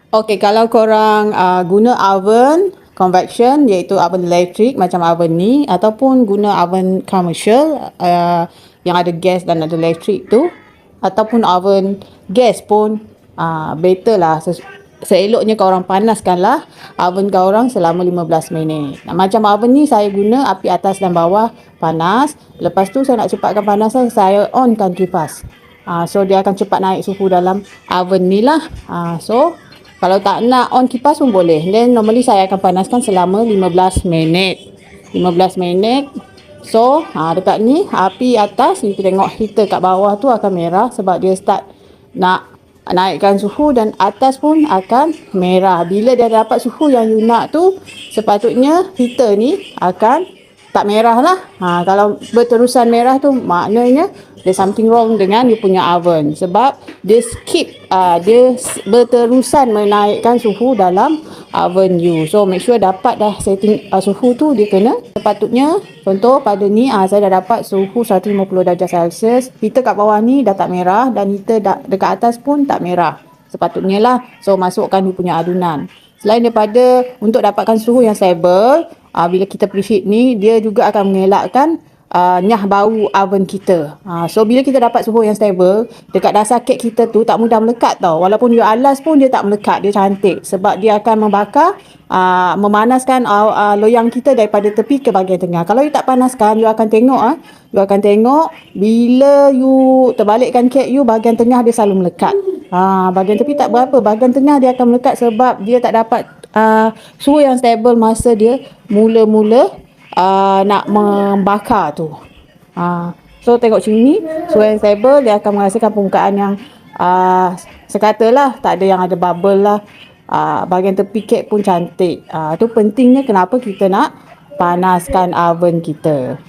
Okey, kalau korang guna oven convection iaitu oven elektrik macam oven ni, ataupun guna oven commercial yang ada gas dan ada elektrik tu, ataupun oven gas pun better lah. Seeloknya korang panaskanlah oven korang selama 15 minit. Macam oven ni saya guna api atas dan bawah panas. Lepas tu saya nak cepatkan panasan, saya onkan kipas. So dia akan cepat naik suhu dalam oven ni lah. So kalau tak nak on kipas pun boleh. Then normally saya akan panaskan selama 15 minit. 15 minit. So dekat ni api atas, you tengok heater kat bawah tu akan merah sebab dia start nak naikkan suhu, dan atas pun akan merah. Bila dia dapat suhu yang you nak tu, sepatutnya heater ni akan tak merah lah. Kalau berterusan merah tu maknanya there's something wrong dengan you punya oven, sebab dia dia berterusan menaikkan suhu dalam oven you. So make sure dapat dah setting suhu tu, dia kena sepatutnya. Contoh pada ni saya dah dapat suhu 150 darjah Celsius. Heater kat bawah ni dah tak merah, dan heater dekat atas pun tak merah sepatutnya lah. So masukkan you punya adunan. Selain daripada untuk dapatkan suhu yang stable, bila kita preheat ni, dia juga akan mengelakkan nyah bau oven kita. So bila kita dapat suhu yang stable, dekat dasar kek kita tu tak mudah melekat tau. Walaupun you alas pun dia tak melekat, dia cantik. Sebab dia akan membakar, memanaskan loyang kita daripada tepi ke bahagian tengah. Kalau you tak panaskan, you akan tengok bila you terbalikkan kek you, bahagian tengah dia selalu melekat. Bahagian tepi tak berapa, bahagian tengah dia akan melekat sebab dia tak dapat suhu yang stable masa dia mula-mula nak membakar tu. So tengok sini, suhu yang stable, dia akan menghasilkan permukaan yang sekata lah, tak ada yang ada bubble lah. Bahagian tepi kek pun cantik. Tu pentingnya kenapa kita nak panaskan oven kita.